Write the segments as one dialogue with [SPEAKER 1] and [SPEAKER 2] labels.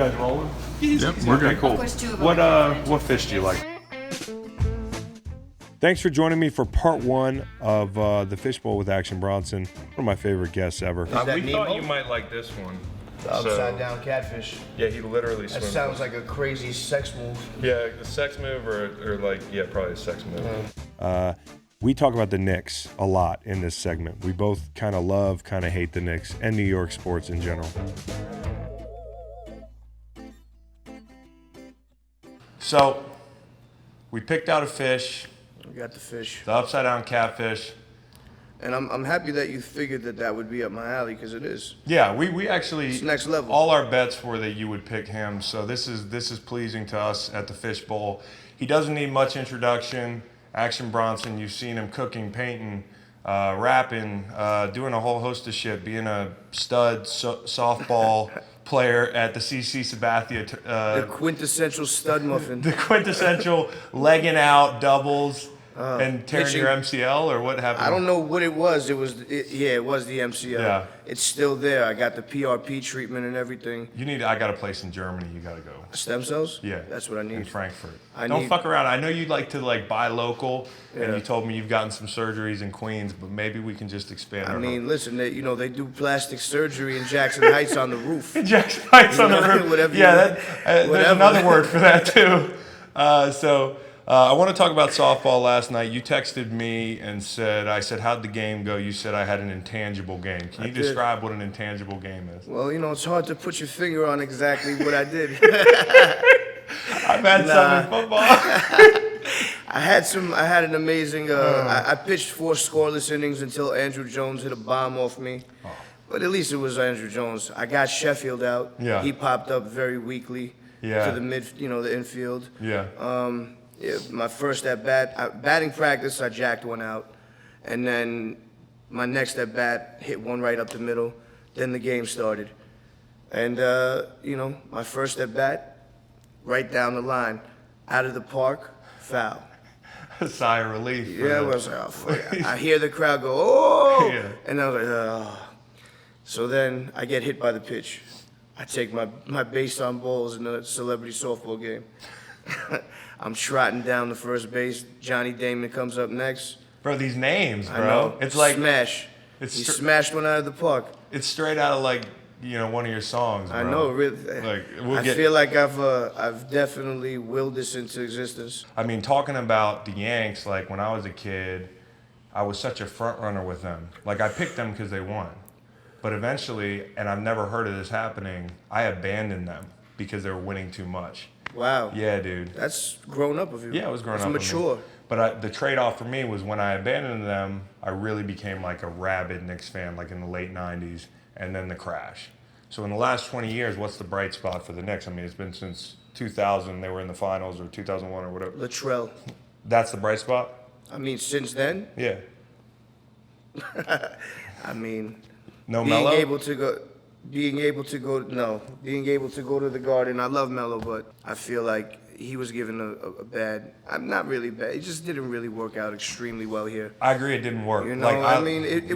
[SPEAKER 1] guys rolling?
[SPEAKER 2] Yep, we're good.
[SPEAKER 1] Cool. What fish do you like? Thanks for joining me for part one of the Fishbowl with Action Bronson. One of my favorite guests ever.
[SPEAKER 3] that
[SPEAKER 1] We
[SPEAKER 3] Nemo?
[SPEAKER 1] thought you might like this one.
[SPEAKER 3] The upside down catfish.
[SPEAKER 1] Yeah, he literally
[SPEAKER 3] That
[SPEAKER 1] swims.
[SPEAKER 3] sounds like a crazy sex move.
[SPEAKER 1] Yeah, a sex move or like, yeah, probably a sex move. We talk about the Knicks a lot in this segment. We both kind of love, kind of hate the Knicks and New York sports in general. So, we picked out a fish,
[SPEAKER 3] We got the fish.
[SPEAKER 1] the upside down catfish.
[SPEAKER 3] And I'm happy that you figured that would be up my alley, because it is.
[SPEAKER 1] Yeah, we actually
[SPEAKER 3] It's next level.
[SPEAKER 1] All our bets were that you would pick him, so this is pleasing to us at the Fishbowl. He doesn't need much introduction. Action Bronson, you've seen him cooking, painting, rapping, doing a whole host of shit, being a stud softball player at the CC Sabathia.
[SPEAKER 3] The quintessential stud muffin.
[SPEAKER 1] The quintessential legging out doubles and tearing
[SPEAKER 3] pitching.
[SPEAKER 1] your MCL, or what happened?
[SPEAKER 3] I don't know what it was. It was the MCL.
[SPEAKER 1] Yeah.
[SPEAKER 3] It's still there. I got the PRP treatment and everything.
[SPEAKER 1] I got a place in Germany. You got to go.
[SPEAKER 3] Stem cells?
[SPEAKER 1] Yeah,
[SPEAKER 3] That's what I
[SPEAKER 1] in
[SPEAKER 3] need.
[SPEAKER 1] Frankfurt.
[SPEAKER 3] I
[SPEAKER 1] Don't
[SPEAKER 3] need-
[SPEAKER 1] fuck around. I know you'd like to buy local, and
[SPEAKER 3] Yeah.
[SPEAKER 1] you told me you've gotten some surgeries in Queens, but maybe we can just expand.
[SPEAKER 3] I
[SPEAKER 1] our
[SPEAKER 3] mean, listen, they do plastic surgery in Jackson Heights on the roof.
[SPEAKER 1] Jackson Heights on the
[SPEAKER 3] You know,
[SPEAKER 1] roof.
[SPEAKER 3] whatever you
[SPEAKER 1] Yeah,
[SPEAKER 3] want.
[SPEAKER 1] there's
[SPEAKER 3] Whatever.
[SPEAKER 1] another word for that too. I want to talk about softball last night. You texted me and I said, how'd the game go? You said I had an intangible game. Can you
[SPEAKER 3] did.
[SPEAKER 1] describe what an intangible game is?
[SPEAKER 3] Well, it's hard to put your finger on exactly what I did.
[SPEAKER 1] I've had some in football.
[SPEAKER 3] I had an amazing. I pitched 4 scoreless innings until Andrew Jones hit a bomb off me. But at least it was Andrew Jones. I got Sheffield out.
[SPEAKER 1] Yeah.
[SPEAKER 3] He popped up very weakly
[SPEAKER 1] Yeah.
[SPEAKER 3] to the the infield.
[SPEAKER 1] Yeah.
[SPEAKER 3] My first at bat, batting practice, I jacked one out, and then my next at bat hit one right up the middle. Then the game started, and my first at bat, right down the line, out of the park, foul.
[SPEAKER 1] A sigh of relief.
[SPEAKER 3] Yeah, I was like, oh, fuck. I hear the crowd go, oh!
[SPEAKER 1] Yeah.
[SPEAKER 3] And I was like, oh. So then I get hit by the pitch. I take my base on balls in a celebrity softball game. I'm trotting down the first base. Johnny Damon comes up next.
[SPEAKER 1] Bro, these names, bro.
[SPEAKER 3] I know.
[SPEAKER 1] It's like
[SPEAKER 3] Smash. He smashed one out of the park.
[SPEAKER 1] it's straight out of one of your songs, bro.
[SPEAKER 3] I know, really. I feel like I've definitely willed this into existence.
[SPEAKER 1] I mean, talking about the Yanks, when I was a kid, I was such a front runner with them. I picked them because they won. But eventually, and I've never heard of this happening, I abandoned them because they were winning too much.
[SPEAKER 3] Wow.
[SPEAKER 1] Yeah, dude.
[SPEAKER 3] That's grown up of you.
[SPEAKER 1] Yeah, it was grown
[SPEAKER 3] That's
[SPEAKER 1] up.
[SPEAKER 3] mature.
[SPEAKER 1] But the trade-off for me was when I abandoned them, I really became a rabid Knicks fan, in the late 90s, and then the crash. So in the last 20 years, what's the bright spot for the Knicks? I mean, it's been since 2000, they were in the finals, or 2001 or whatever.
[SPEAKER 3] Latrell.
[SPEAKER 1] That's the bright spot?
[SPEAKER 3] I mean, since then,
[SPEAKER 1] Yeah.
[SPEAKER 3] I mean,
[SPEAKER 1] No
[SPEAKER 3] being
[SPEAKER 1] Melo?
[SPEAKER 3] able to go to the Garden. I love Melo, but I feel like he was given a bad. I'm not really bad. It just didn't really work out extremely well here.
[SPEAKER 1] I agree, it didn't work.
[SPEAKER 3] It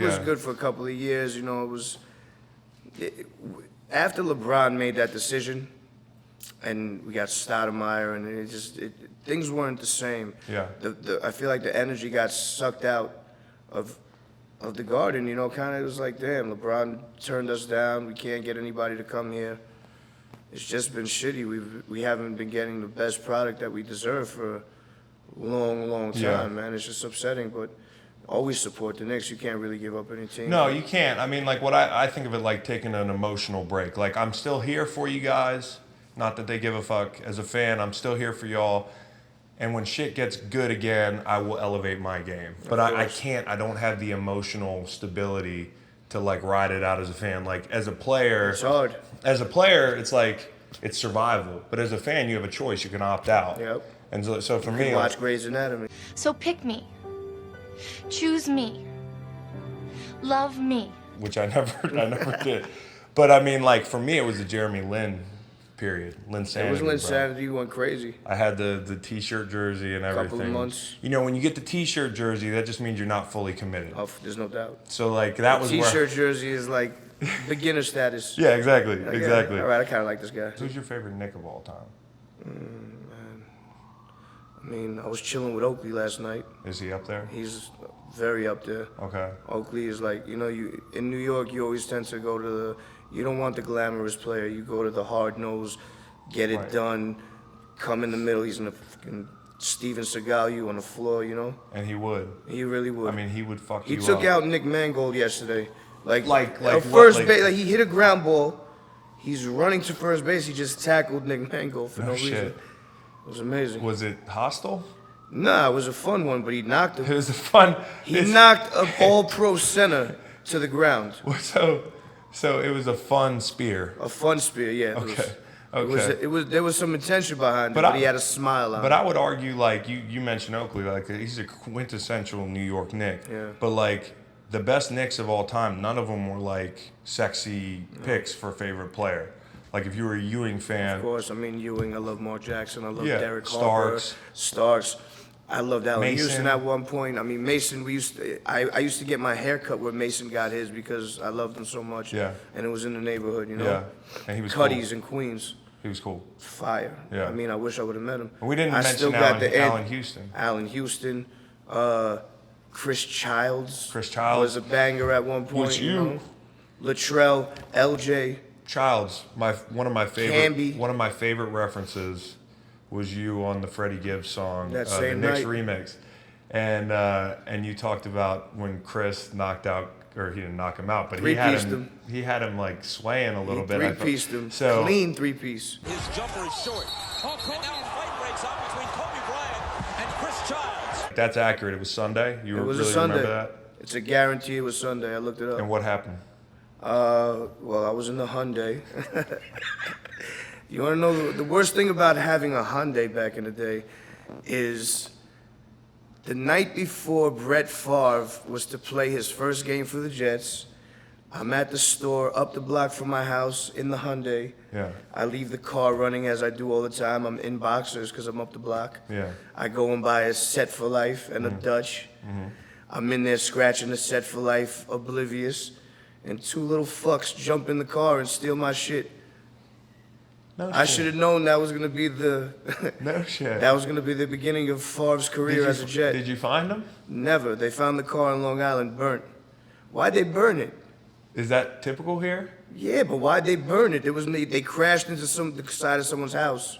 [SPEAKER 3] was
[SPEAKER 1] yeah.
[SPEAKER 3] good for a couple of years. It was after LeBron made that decision, and we got Stoudemire, and things weren't the same.
[SPEAKER 1] Yeah.
[SPEAKER 3] I feel like the energy got sucked out of the Garden, kind of. It was like, damn, LeBron turned us down. We can't get anybody to come here. It's just been shitty. We haven't been getting the best product that we deserve for a long, long time,
[SPEAKER 1] Yeah.
[SPEAKER 3] man. It's just upsetting, but always support the Knicks. You can't really give up any team.
[SPEAKER 1] No, you can't. I mean, what I think of it like taking an emotional break. I'm still here for you guys. Not that they give a fuck. As a fan, I'm still here for y'all. And when shit gets good again, I will elevate my game. But I can't. I don't have the emotional stability to ride it out as a fan. As a player,
[SPEAKER 3] It's hard.
[SPEAKER 1] As a player, it's survival. But as a fan, you have a choice. You can opt out.
[SPEAKER 3] Yep.
[SPEAKER 1] And so for me,
[SPEAKER 3] Watch Grey's Anatomy.
[SPEAKER 4] So pick me. Choose me. Love me.
[SPEAKER 1] which I never did. But I mean, for me, it was the Jeremy Lin period. Linsanity.
[SPEAKER 3] It was
[SPEAKER 1] bro.
[SPEAKER 3] Linsanity went crazy.
[SPEAKER 1] I had the T-shirt jersey and everything.
[SPEAKER 3] Couple of months.
[SPEAKER 1] When you get the T-shirt jersey, that just means you're not fully committed.
[SPEAKER 3] Oh, there's no doubt.
[SPEAKER 1] So that was where
[SPEAKER 3] T-shirt jersey is like beginner status.
[SPEAKER 1] Yeah, exactly,
[SPEAKER 3] Like,
[SPEAKER 1] exactly.
[SPEAKER 3] Yeah, all right, I kind of like this guy.
[SPEAKER 1] Who's your favorite Knick of all time?
[SPEAKER 3] I mean, I was chilling with Oakley last night.
[SPEAKER 1] Is he up there?
[SPEAKER 3] He's very up there.
[SPEAKER 1] Okay.
[SPEAKER 3] Oakley is like, you know, you in New York, you always tend to go to the, you don't want the glamorous player. You go to the hard nose, get it
[SPEAKER 1] Right.
[SPEAKER 3] done, come in the middle. He's gonna fucking Steven Seagal you on the floor, you know.
[SPEAKER 1] And he would.
[SPEAKER 3] He really would.
[SPEAKER 1] I mean, he would fuck
[SPEAKER 3] He
[SPEAKER 1] you
[SPEAKER 3] took
[SPEAKER 1] up.
[SPEAKER 3] out Nick Mangold yesterday. Like
[SPEAKER 1] what,
[SPEAKER 3] first
[SPEAKER 1] like-
[SPEAKER 3] base, like he hit a ground ball. He's running to first base. He just tackled Nick Mangold for
[SPEAKER 1] No
[SPEAKER 3] no
[SPEAKER 1] shit.
[SPEAKER 3] reason. It was amazing.
[SPEAKER 1] Was it hostile?
[SPEAKER 3] Nah, it was a fun one, but he knocked
[SPEAKER 1] It
[SPEAKER 3] him.
[SPEAKER 1] was a fun.
[SPEAKER 3] He
[SPEAKER 1] it's-
[SPEAKER 3] knocked an all-pro center to the ground.
[SPEAKER 1] So it was a fun spear.
[SPEAKER 3] A fun spear, yeah.
[SPEAKER 1] Okay.
[SPEAKER 3] It was there was some intention behind it,
[SPEAKER 1] But
[SPEAKER 3] but
[SPEAKER 1] I-
[SPEAKER 3] he had a smile on
[SPEAKER 1] But
[SPEAKER 3] it.
[SPEAKER 1] I would argue, like you mentioned Oakley, like he's a quintessential New York Knick.
[SPEAKER 3] Yeah.
[SPEAKER 1] But like the best Knicks of all time, none of them were like sexy picks for favorite player. Like if you were a Ewing fan,
[SPEAKER 3] Of course, I mean Ewing. I love Mark Jackson. I love
[SPEAKER 1] Yeah,
[SPEAKER 3] Derek Harper. Starks. I loved Allen
[SPEAKER 1] Mason.
[SPEAKER 3] Houston at one point. I mean Mason. I used to get my hair cut where Mason got his because I loved him so much.
[SPEAKER 1] Yeah.
[SPEAKER 3] And it was in the neighborhood, you know.
[SPEAKER 1] yeah, and he was
[SPEAKER 3] Cuddy's
[SPEAKER 1] cool.
[SPEAKER 3] in Queens.
[SPEAKER 1] He was cool.
[SPEAKER 3] Fire.
[SPEAKER 1] Yeah.
[SPEAKER 3] I mean, I wish I would have met him.
[SPEAKER 1] We didn't
[SPEAKER 3] I
[SPEAKER 1] mention
[SPEAKER 3] still got the
[SPEAKER 1] Allen Houston.
[SPEAKER 3] Allen Houston. Chris Childs.
[SPEAKER 1] Chris Childs.
[SPEAKER 3] was a banger at one point.
[SPEAKER 1] Was
[SPEAKER 3] you
[SPEAKER 1] you.
[SPEAKER 3] know? Latrell, LJ.
[SPEAKER 1] Childs, one of my
[SPEAKER 3] Camby.
[SPEAKER 1] favorite references was you on the Freddie Gibbs song,
[SPEAKER 3] That
[SPEAKER 1] the
[SPEAKER 3] same
[SPEAKER 1] Knicks
[SPEAKER 3] night.
[SPEAKER 1] remix, and you talked about when Chris knocked out, or he didn't knock him out, but he had
[SPEAKER 3] Three-pieced
[SPEAKER 1] him. He had him like swaying a little bit. I thought.
[SPEAKER 3] Three-pieced him.
[SPEAKER 1] So
[SPEAKER 3] Clean three-piece.
[SPEAKER 2] His jumper is short. Oh, and now a fight breaks out between Kobe Bryant and Chris Childs.
[SPEAKER 1] that's accurate. It was Sunday. You
[SPEAKER 3] It was
[SPEAKER 1] really
[SPEAKER 3] a Sunday.
[SPEAKER 1] remember that?
[SPEAKER 3] It's a guarantee it was Sunday. I looked it up.
[SPEAKER 1] And what happened?
[SPEAKER 3] Well, I was in the Hyundai. You want to know the worst thing about having a Hyundai back in the day is the night before Brett Favre was to play his first game for the Jets. I'm at the store up the block from my house in the Hyundai.
[SPEAKER 1] Yeah.
[SPEAKER 3] I leave the car running as I do all the time. I'm in boxers because I'm up the block.
[SPEAKER 1] Yeah.
[SPEAKER 3] I go and buy a Set for Life and a Dutch. I'm in there scratching the Set for Life, oblivious, and two little fucks jump in the car and steal my shit.
[SPEAKER 1] No
[SPEAKER 3] I
[SPEAKER 1] shit.
[SPEAKER 3] should have known that was gonna be the
[SPEAKER 1] No shit.
[SPEAKER 3] that was gonna be the beginning of Favre's career as a Jet.
[SPEAKER 1] Did you find him?
[SPEAKER 3] Never. They found the car in Long Island burnt. Why'd they burn it?
[SPEAKER 1] Is that typical here?
[SPEAKER 3] Yeah, but why'd they burn it? They crashed into the side of someone's house.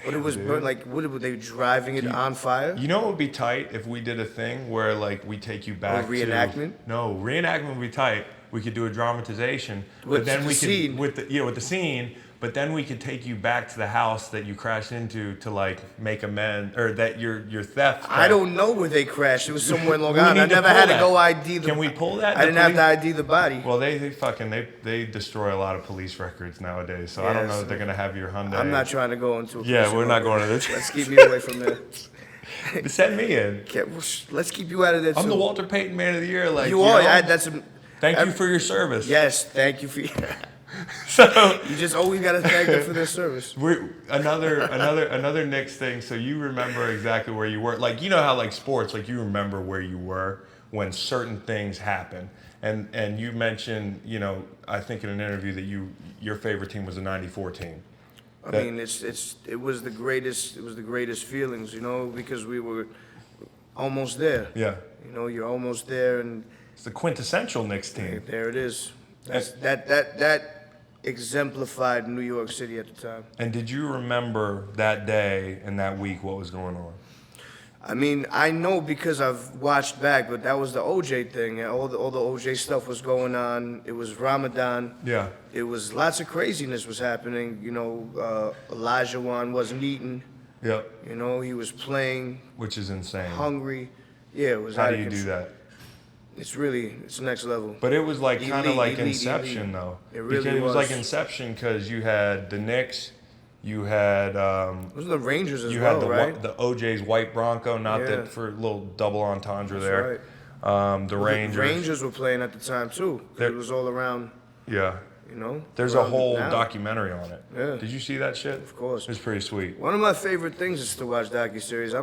[SPEAKER 3] But it was
[SPEAKER 1] dude.
[SPEAKER 3] burnt. Like, what were they driving it on fire?
[SPEAKER 1] You know what would be tight if we did a thing where like we take you back
[SPEAKER 3] reenactment?
[SPEAKER 1] to no reenactment would be tight. We could do a dramatization,
[SPEAKER 3] With
[SPEAKER 1] but then
[SPEAKER 3] the
[SPEAKER 1] we
[SPEAKER 3] scene.
[SPEAKER 1] could with the scene. But then we could take you back to the house that you crashed into to like make amends, or that your theft.
[SPEAKER 3] I don't know where they crashed. It was somewhere in Long
[SPEAKER 1] We
[SPEAKER 3] Island. I
[SPEAKER 1] need to
[SPEAKER 3] never
[SPEAKER 1] pull
[SPEAKER 3] had to
[SPEAKER 1] that.
[SPEAKER 3] go ID the.
[SPEAKER 1] Can we pull that?
[SPEAKER 3] I didn't
[SPEAKER 1] The
[SPEAKER 3] have to
[SPEAKER 1] police-
[SPEAKER 3] ID the body.
[SPEAKER 1] Well, they destroy a lot of police records nowadays, so I don't
[SPEAKER 3] Yeah,
[SPEAKER 1] know
[SPEAKER 3] so
[SPEAKER 1] if they're gonna have your Hyundai.
[SPEAKER 3] I'm not trying to go into a
[SPEAKER 1] Yeah,
[SPEAKER 3] police
[SPEAKER 1] we're not
[SPEAKER 3] involvement.
[SPEAKER 1] going to this.
[SPEAKER 3] Let's keep me away from there.
[SPEAKER 1] Send me in.
[SPEAKER 3] Let's keep you out of there too.
[SPEAKER 1] I'm the Walter Payton Man of the Year. Like
[SPEAKER 3] You are.
[SPEAKER 1] know?
[SPEAKER 3] That's a,
[SPEAKER 1] Thank you for your service.
[SPEAKER 3] Yes, thank you for.
[SPEAKER 1] So.
[SPEAKER 3] You just always gotta thank them for their service.
[SPEAKER 1] Another Knicks thing. So you remember exactly where you were. Like you know how like sports, like you remember where you were when certain things happen. And you mentioned, you know, I think in an interview that your favorite team was the '94 team.
[SPEAKER 3] I mean, it was the greatest feelings, you know, because we were almost there.
[SPEAKER 1] Yeah,
[SPEAKER 3] You know, you're almost there, and
[SPEAKER 1] it's the quintessential Knicks team.
[SPEAKER 3] there it is. That exemplified New York City at the time.
[SPEAKER 1] And did you remember that day and that week what was going on?
[SPEAKER 3] I mean, I know because I've watched back, but that was the OJ thing. And all the OJ stuff was going on. It was Ramadan.
[SPEAKER 1] Yeah.
[SPEAKER 3] It was lots of craziness was happening. You know, Elijah Wan wasn't eating.
[SPEAKER 1] Yep.
[SPEAKER 3] You know, he was playing,
[SPEAKER 1] Which is insane.
[SPEAKER 3] hungry. Yeah, it was
[SPEAKER 1] How
[SPEAKER 3] out
[SPEAKER 1] do
[SPEAKER 3] of
[SPEAKER 1] you do
[SPEAKER 3] control.
[SPEAKER 1] that?
[SPEAKER 3] It's next level.
[SPEAKER 1] But it was like kind of
[SPEAKER 3] Elite,
[SPEAKER 1] like
[SPEAKER 3] elite,
[SPEAKER 1] Inception,
[SPEAKER 3] elite.
[SPEAKER 1] though.
[SPEAKER 3] It really
[SPEAKER 1] because it was like
[SPEAKER 3] was.
[SPEAKER 1] Inception because you had the Knicks, you had
[SPEAKER 3] Those are the Rangers as
[SPEAKER 1] you
[SPEAKER 3] well,
[SPEAKER 1] had
[SPEAKER 3] right?
[SPEAKER 1] the OJ's white Bronco, not
[SPEAKER 3] Yeah.
[SPEAKER 1] that for a little double entendre
[SPEAKER 3] That's
[SPEAKER 1] there.
[SPEAKER 3] right.
[SPEAKER 1] The
[SPEAKER 3] Well,
[SPEAKER 1] Rangers.
[SPEAKER 3] The Rangers were playing at the time too. 'Cause
[SPEAKER 1] They're-
[SPEAKER 3] It was all around,
[SPEAKER 1] Yeah.
[SPEAKER 3] you know.
[SPEAKER 1] There's a
[SPEAKER 3] around
[SPEAKER 1] whole
[SPEAKER 3] now.
[SPEAKER 1] documentary on it.
[SPEAKER 3] Yeah.
[SPEAKER 1] Did you see that shit?
[SPEAKER 3] Of course.
[SPEAKER 1] It's pretty sweet.
[SPEAKER 3] One of my favorite things is to watch docuseries.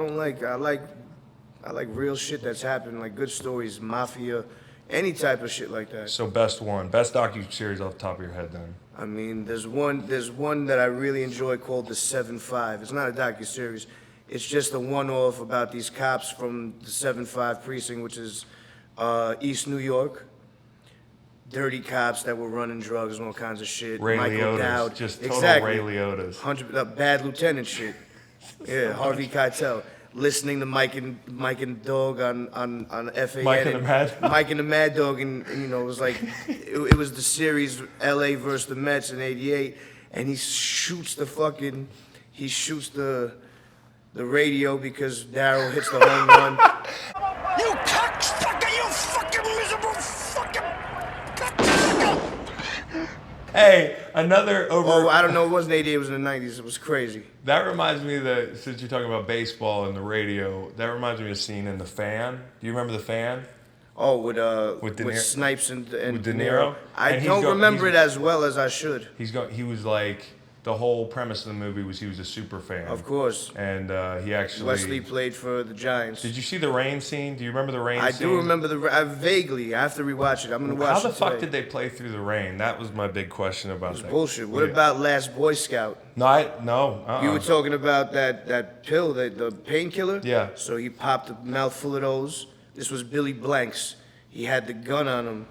[SPEAKER 3] I like real shit that's happened, like good stories, mafia, Any type of shit like that.
[SPEAKER 1] So best docu-series off the top of your head then.
[SPEAKER 3] I mean, there's one that I really enjoy called The 7-5. It's not a docu-series. It's just a one-off about these cops from the 7-5 precinct, which is East New York. Dirty cops that were running drugs and all kinds of shit.
[SPEAKER 1] Ray
[SPEAKER 3] Michael
[SPEAKER 1] Liotta's,
[SPEAKER 3] Dowd.
[SPEAKER 1] just total
[SPEAKER 3] exactly.
[SPEAKER 1] Ray Liotta's.
[SPEAKER 3] 100 bad lieutenant shit. Yeah, Harvey Keitel. Listening to Mike and Dog on FAN.
[SPEAKER 1] Mike and the Mad Dog.
[SPEAKER 3] Mike and the Mad Dog, and you know, it was like, it was the series LA versus the Mets in '88, and he shoots the radio because Darryl hits the home run.
[SPEAKER 2] You cocksucker! You fucking miserable fucking cocksucker!
[SPEAKER 1] Hey, another over.
[SPEAKER 3] Oh, I don't know. It wasn't '88. It was in the '90s. It was crazy.
[SPEAKER 1] That reminds me that since you're talking about baseball and the radio, that reminds me of a scene in The Fan. Do you remember The Fan?
[SPEAKER 3] Oh, with
[SPEAKER 1] De Niro-
[SPEAKER 3] Snipes and
[SPEAKER 1] with De Niro?
[SPEAKER 3] I
[SPEAKER 1] And
[SPEAKER 3] don't remember it as well as I should.
[SPEAKER 1] He was like, the whole premise of the movie was he was a super fan.
[SPEAKER 3] Of course.
[SPEAKER 1] And he actually.
[SPEAKER 3] Wesley played for the Giants.
[SPEAKER 1] Did you see the rain scene? Do you remember the rain scene?
[SPEAKER 3] I do remember vaguely. I have to rewatch it. I'm gonna watch it.
[SPEAKER 1] How the fuck
[SPEAKER 3] today.
[SPEAKER 1] did they play through the rain? That was my big question about that.
[SPEAKER 3] Bullshit. What about Last Boy Scout?
[SPEAKER 1] No.
[SPEAKER 3] You were talking about that pill, the painkiller?
[SPEAKER 1] Yeah.
[SPEAKER 3] So he popped a mouthful of those. This was Billy Blanks. He had the gun on him.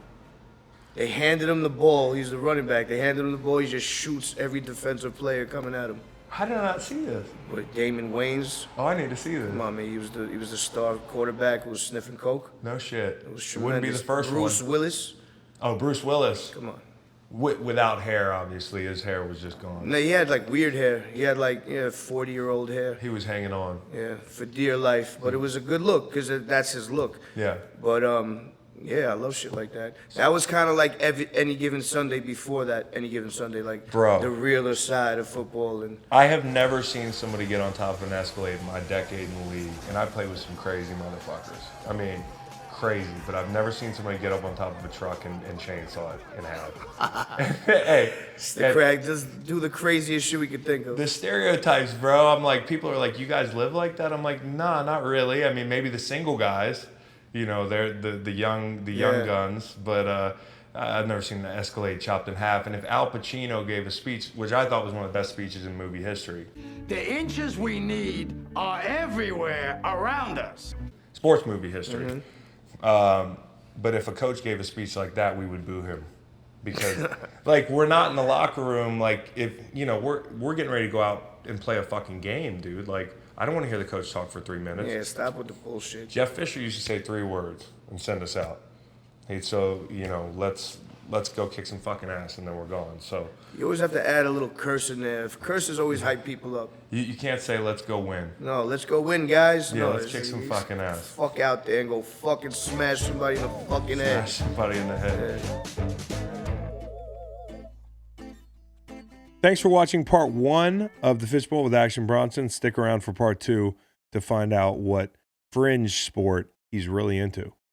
[SPEAKER 3] They handed him the ball. He's the running back. They handed him the ball. He just shoots every defensive player coming at him.
[SPEAKER 1] How did I not see this?
[SPEAKER 3] With Damon Wayans.
[SPEAKER 1] Oh, I need to see this.
[SPEAKER 3] Come on, man. He was the star quarterback who was sniffing coke.
[SPEAKER 1] No shit.
[SPEAKER 3] It was tremendous.
[SPEAKER 1] Wouldn't be the first
[SPEAKER 3] Bruce
[SPEAKER 1] one.
[SPEAKER 3] Willis.
[SPEAKER 1] Oh, Bruce Willis.
[SPEAKER 3] Come on.
[SPEAKER 1] Without hair, obviously. His hair was just gone.
[SPEAKER 3] No, he had like weird hair. He had like 40-year-old hair.
[SPEAKER 1] He was hanging on.
[SPEAKER 3] Yeah, for dear life. But it was a good look because that's his look.
[SPEAKER 1] Yeah.
[SPEAKER 3] But yeah, I love shit like that. That was kind of like Any Given Sunday before that. Any Given Sunday, like
[SPEAKER 1] Bro.
[SPEAKER 3] the realer side of football. And
[SPEAKER 1] I have never seen somebody get on top of an Escalade in my decade in the league, and I played with some crazy motherfuckers. I mean, crazy, but I've never seen somebody get up on top of a truck and chainsaw it in half. Hey,
[SPEAKER 3] Craig, just do the craziest shit we could think of.
[SPEAKER 1] the stereotypes, bro. I'm like, people are like, you guys live like that? I'm like, nah, not really. I mean, maybe the single guys, you know, they're the young guns, but I've never seen the Escalade chopped in half. And if Al Pacino gave a speech, which I thought was one of the best speeches in movie history.
[SPEAKER 5] The inches we need are everywhere around us.
[SPEAKER 1] Sports movie history. But if a coach gave a speech like that, we would boo him. Because, like, we're not in the locker room. Like, if, you know, we're getting ready to go out and play a fucking game, dude. Like, I don't want to hear the coach talk for 3 minutes.
[SPEAKER 3] Yeah, stop with the bullshit.
[SPEAKER 1] Jeff Fisher used to say 3 words and send us out. So, you know, let's go kick some fucking ass and then we're gone. So
[SPEAKER 3] You always have to add a little curse in there. Curses always hype people up.
[SPEAKER 1] you can't say let's go win.
[SPEAKER 3] No, let's go win, guys.
[SPEAKER 1] Yeah,
[SPEAKER 3] No,
[SPEAKER 1] let's kick some fucking ass.
[SPEAKER 3] Fuck out there and go fucking smash somebody in the fucking head.
[SPEAKER 1] Smash somebody in the head. Thanks for watching part 1 of the Fishbowl with Action Bronson. Stick around for part 2 to find out what fringe sport he's really into.